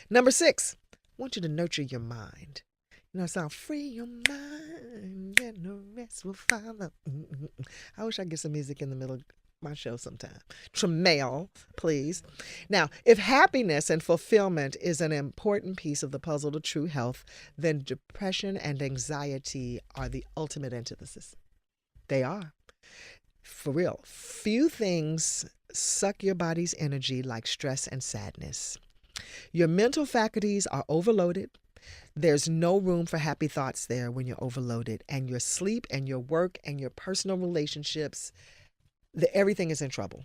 Number 6, I want you to nurture your mind. You know, sound free your mind and the rest will follow. I wish I could get some music in the middle of my show sometime. Tremail, please. Now, if happiness and fulfillment is an important piece of the puzzle to true health, then depression and anxiety are the ultimate antithesis. They are. For real. Few things suck your body's energy like stress and sadness. Your mental faculties are overloaded. There's no room for happy thoughts there when you're overloaded. And your sleep and your work and your personal relationships, everything is in trouble.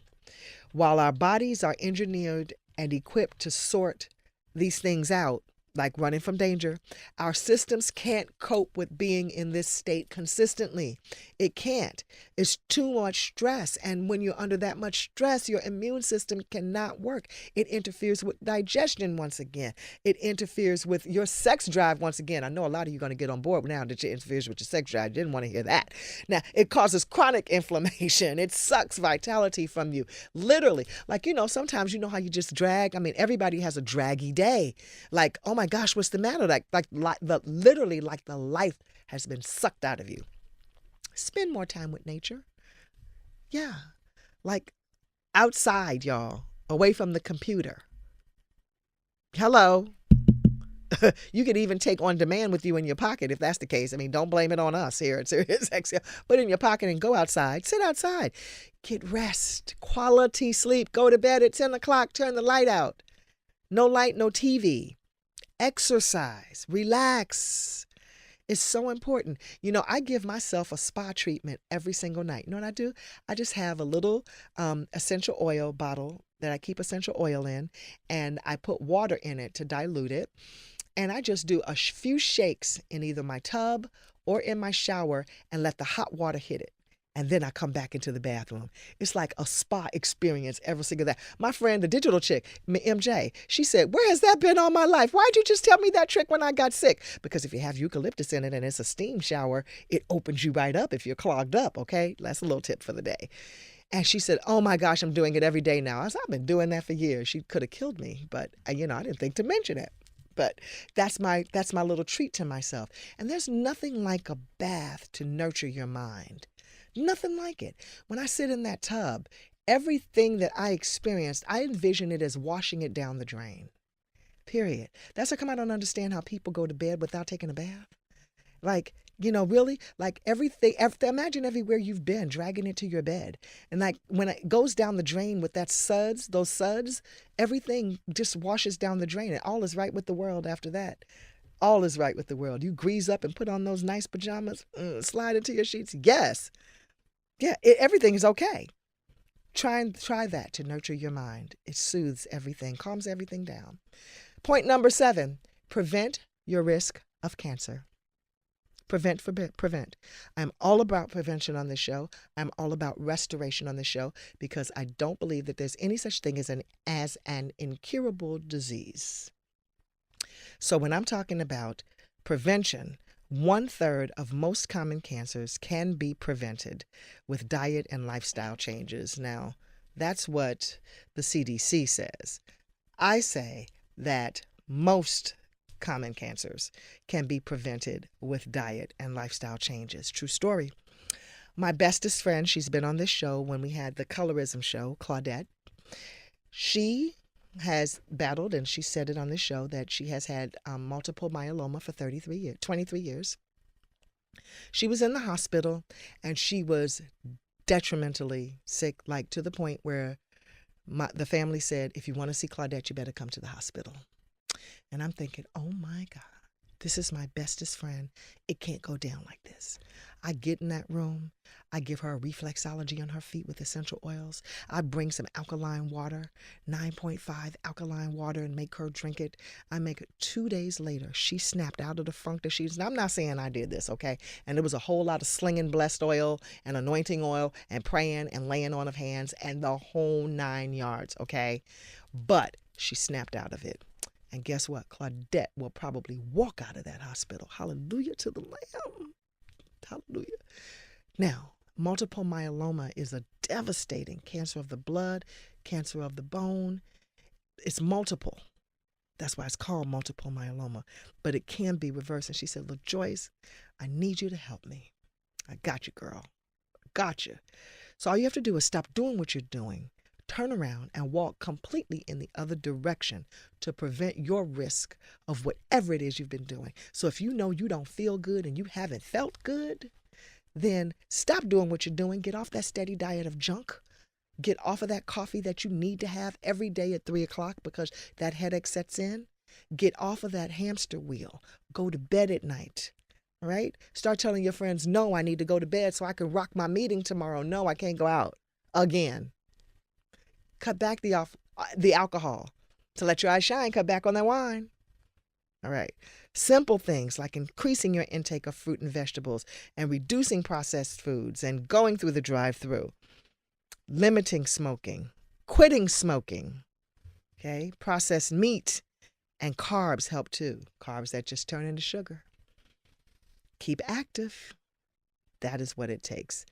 While our bodies are engineered and equipped to sort these things out, like running from danger, our systems can't cope with being in this state consistently. It can't. It's too much stress. And when you're under that much stress, your immune system cannot work. It interferes with digestion once again. It interferes with your sex drive once again. I know a lot of you are going to get on board now that it interferes with your sex drive. You didn't want to hear that. Now, it causes chronic inflammation. It sucks vitality from you. Literally. Like, sometimes you know how you just drag. I mean, everybody has a draggy day. Like, oh my gosh, what's the matter? Literally like the life has been sucked out of you. Spend more time with nature. Yeah. Like outside, y'all, away from the computer. Hello. You could even take on demand with you in your pocket if that's the case. I mean, don't blame it on us here at Sirius XM. Put it in your pocket and go outside. Sit outside. Get rest. Quality sleep. Go to bed at 10 o'clock. Turn the light out. No light, no TV. Exercise. Relax. It's so important. I give myself a spa treatment every single night. You know what I do? I just have a little essential oil bottle that I keep essential oil in, and I put water in it to dilute it. And I just do a few shakes in either my tub or in my shower and let the hot water hit it. And then I come back into the bathroom. It's like a spa experience every single day. My friend, the digital chick, MJ, she said, where has that been all my life? Why'd you just tell me that trick when I got sick? Because if you have eucalyptus in it and it's a steam shower, it opens you right up if you're clogged up, okay? That's a little tip for the day. And she said, oh my gosh, I'm doing it every day now. I said, I've been doing that for years. She could have killed me, but I didn't think to mention it. But that's my little treat to myself. And there's nothing like a bath to nurture your mind. Nothing like it. When I sit in that tub, everything that I experienced, I envision it as washing it down the drain. Period. That's how come I don't understand how people go to bed without taking a bath. Like, really, like everything, imagine everywhere you've been, dragging it to your bed. And like when it goes down the drain with those suds, everything just washes down the drain. And all is right with the world after that. All is right with the world. You grease up and put on those nice pajamas, slide into your sheets. Yes. Yeah, everything is okay. Try that to nurture your mind. It soothes everything, calms everything down. Point number 7, prevent your risk of cancer. Prevent. I'm all about prevention on this show. I'm all about restoration on this show because I don't believe that there's any such thing as an incurable disease. So when I'm talking about prevention, 1/3 of most common cancers can be prevented with diet and lifestyle changes. Now, that's what the CDC says. I say that most common cancers can be prevented with diet and lifestyle changes. True story. My bestest friend, she's been on this show when we had the colorism show, Claudette. She has battled, and she said it on this show, that she has had multiple myeloma for 23 years. She was in the hospital, and she was detrimentally sick, like to the point where the family said, if you want to see Claudette, you better come to the hospital. And I'm thinking, oh my God, this is my bestest friend. It can't go down like this. I get in that room. I give her a reflexology on her feet with essential oils. I bring some alkaline water, 9.5 alkaline water, and make her drink it. I make it 2 days later. She snapped out of the funk that she's. I'm not saying I did this, okay? And there was a whole lot of slinging blessed oil and anointing oil and praying and laying on of hands and the whole 9 yards, okay? But she snapped out of it. And guess what? Claudette will probably walk out of that hospital. Hallelujah to the Lamb. Hallelujah. Now, multiple myeloma is a devastating cancer of the blood, cancer of the bone. It's multiple. That's why it's called multiple myeloma. But it can be reversed. And she said, look, Joyce, I need you to help me. I got you, girl. Got you. So all you have to do is stop doing what you're doing, turn around and walk completely in the other direction to prevent your risk of whatever it is you've been doing. So if you know you don't feel good and you haven't felt good, then stop doing what you're doing. Get off that steady diet of junk. Get off of that coffee that you need to have every day at 3 o'clock because that headache sets in. Get off of that hamster wheel. Go to bed at night. All right? Start telling your friends, no, I need to go to bed so I can rock my meeting tomorrow. No, I can't go out again. Cut back the alcohol. To let your eyes shine, cut back on that wine. All right. Simple things like increasing your intake of fruit and vegetables and reducing processed foods and going through the drive-through. Limiting smoking, quitting smoking, okay? Processed meat and carbs help too. Carbs that just turn into sugar. Keep active. That is what it takes.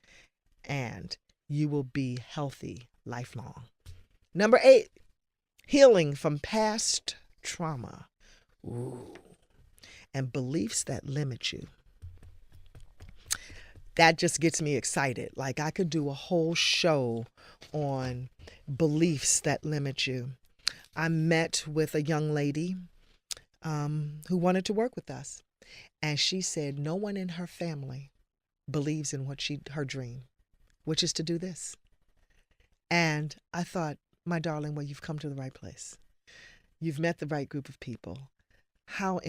And you will be healthy lifelong. Number 8, healing from past trauma. Ooh. And beliefs that limit you. That just gets me excited. Like I could do a whole show on beliefs that limit you. I met with a young lady who wanted to work with us. And she said no one in her family believes in her dream, which is to do this. And I thought, my darling, well, you've come to the right place. You've met the right group of people. How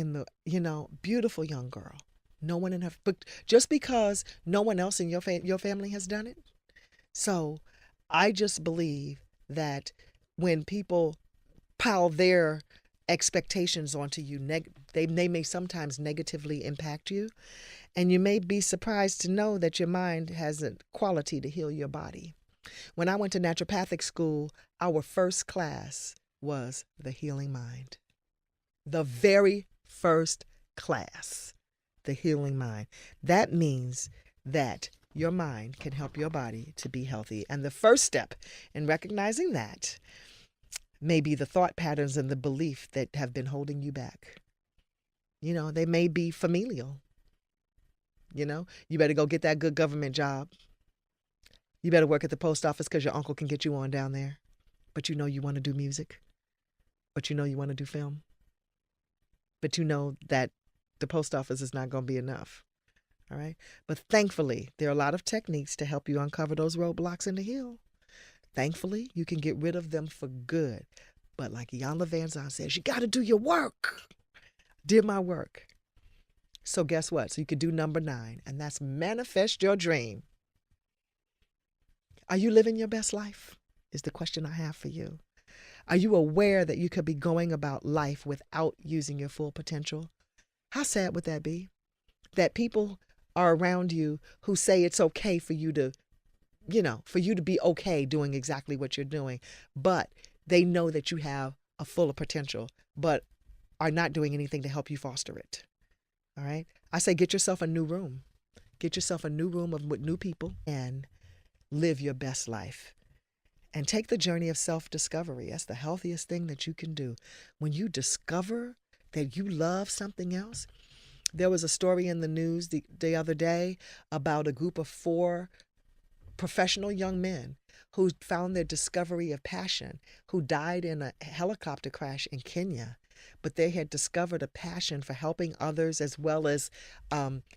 beautiful young girl. No one in her, but just because no one else in your family has done it. So I just believe that when people pile their expectations onto you, they may sometimes negatively impact you. And you may be surprised to know that your mind has a quality to heal your body. When I went to naturopathic school, our first class was the healing mind. The very first class. The healing mind. That means that your mind can help your body to be healthy. And the first step in recognizing that may be the thought patterns and the belief that have been holding you back. They may be familial. You better go get that good government job. You better work at the post office because your uncle can get you on down there. But you want to do music. But you want to do film. But that the post office is not going to be enough. All right. But thankfully, there are a lot of techniques to help you uncover those roadblocks and to heal. Thankfully, you can get rid of them for good. But like Iyanla Vanzant says, you got to do your work. Did my work. So guess what? So you could do number 9, and that's manifest your dream. Are you living your best life? Is the question I have for you. Are you aware that you could be going about life without using your full potential? How sad would that be? That people are around you who say it's okay for you to, for you to be okay doing exactly what you're doing, but they know that you have a fuller potential, but are not doing anything to help you foster it. All right? I say get yourself a new room. Get yourself a new room with new people and live your best life. And take the journey of self-discovery. That's the healthiest thing that you can do. When you discover that you love something else. There was a story in the news the other day about a group of 4 professional young men who found their discovery of passion, who died in a helicopter crash in Kenya. But they had discovered a passion for helping others as well as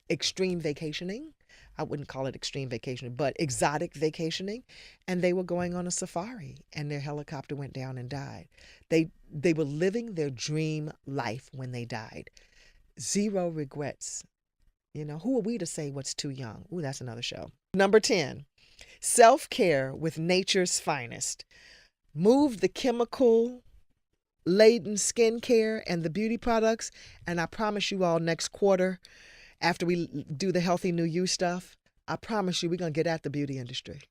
extreme vacationing. I wouldn't call it extreme vacationing, but exotic vacationing. And they were going on a safari and their helicopter went down and died. They were living their dream life when they died. 0 regrets. Who are we to say what's too young? Ooh, that's another show. Number 10, self-care with nature's finest. Move the chemical laden skincare and the beauty products. And I promise you all next quarter, after we do the healthy new you stuff, I promise you we're going to get at the beauty industry.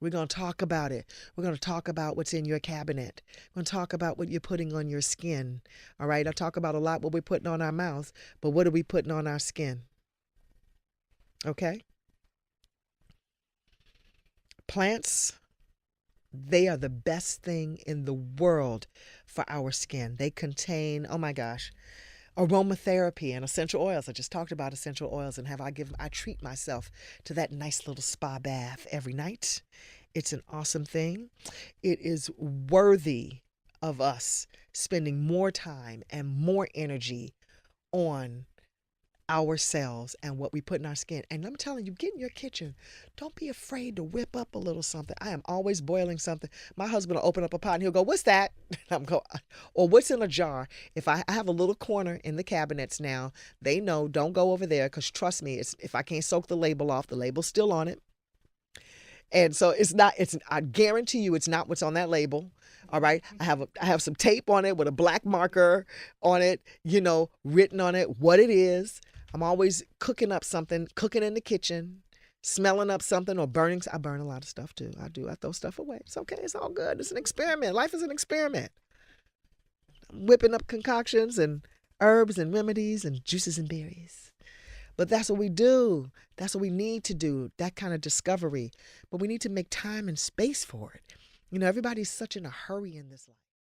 We're going to talk about it. We're going to talk about what's in your cabinet. We're going to talk about what you're putting on your skin. All right. I talk about a lot what we're putting on our mouths, but what are we putting on our skin? Okay. Plants They are the best thing in the world for our skin. They contain, oh my gosh, aromatherapy and essential oils. I just talked about essential oils and I treat myself to that nice little spa bath every night. It's an awesome thing. It is worthy of us spending more time and more energy on ourselves and what we put in our skin. And I'm telling you, get in your kitchen. Don't be afraid to whip up a little something. I am always boiling something. My husband will open up a pot and he'll go, "What's that?" I'm going, or "What's in a jar?" If I have a little corner in the cabinets now, they know, don't go over there, because trust me, if I can't soak the label off, the label's still on it. And so I guarantee you it's not what's on that label. All right. I have some tape on it with a black marker on it, written on it what it is. I'm always cooking up something, cooking in the kitchen, smelling up something or burning. I burn a lot of stuff too. I do. I throw stuff away. It's okay. It's all good. It's an experiment. Life is an experiment. I'm whipping up concoctions and herbs and remedies and juices and berries. But that's what we do. That's what we need to do, that kind of discovery. But we need to make time and space for it. Everybody's such in a hurry in this life.